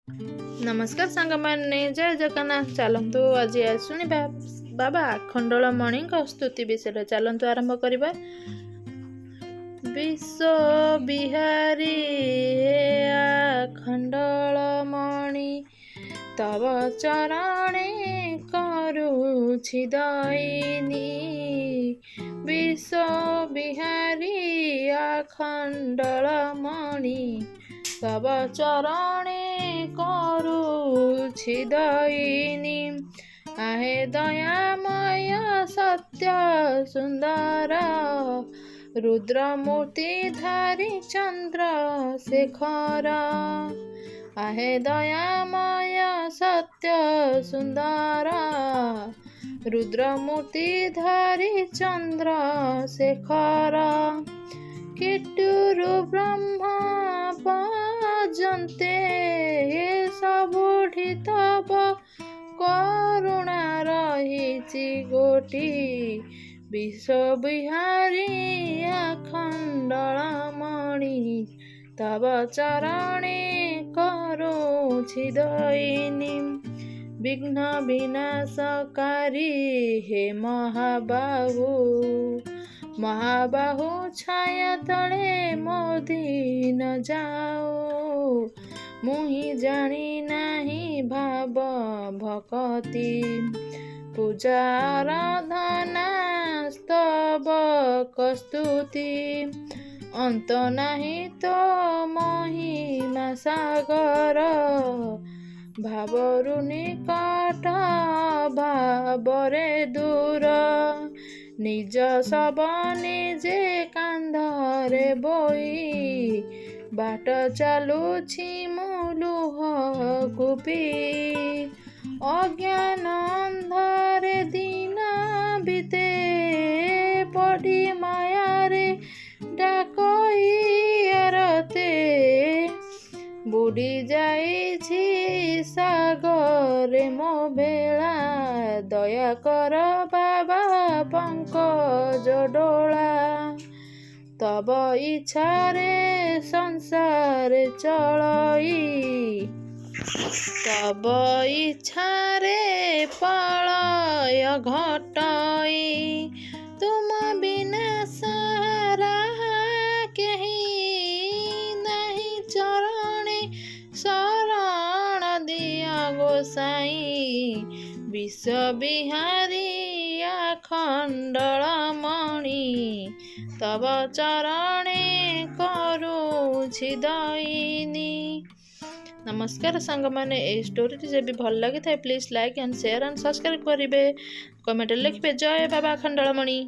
नमस्कार सांग मैंने जय जगन्नाथ। चलतु आज शुणा बाबा आखंडलमणि स्तुति विषय। चलतु आरंभ करवा। विश्व बिहारी हे आखंडलमणि तव चरणे करुछि दयिनी। विश्व बिहारी आखंडलमणि तव चरणे करुछि दयिनी। आहे दयामय सत्य सुंदर रुद्रमूर्तिधारी चंद्रशेखर। आहे दयामय सत्य सुंदर रुद्रमूर्तिधारी चंद्रशेखर। कीटुरु ब्रह्मा पर्यन्ते हे सबुठी तव करुणा रहिछि गोटी। विश्वबिहारी आखंडलमणि तव चरणे करुछि दयिनी। विघ्न विनाशकारी हे महाबाहु महाबाहु छाया तले मोदी न जाओ। मुहि जानी नहीं भाव भक्ति पूजा आराधना स्तव कस्तुति। अंत नहीं तो महिमा सागर भावरु निकट भावरे दूर। निज सब निजे कांधरे बोई बाट चालुछि मुलुह कुपी। अज्ञान अंधारे दिन बीते पड़ी मायारे डाकई आरते। बुड़ी जाइछि सागरे मो बेला दया कर बाबा पंकज डोला। तब इच्छारे संसार चलई तब इच्छारे पलय घटई। तुम बिना सहारा केही नहीं चरणे शरण दिया गोसाई। विश्वबिहारी आखंडलमणि तव चरणे करुछि दयिनी। नमस्कार सांग मैंने ए स्टोरी जब भल लगी था please like and share and subscribe करेंगे। कमेंट लिखिए जय बाबा आखंडलमणि।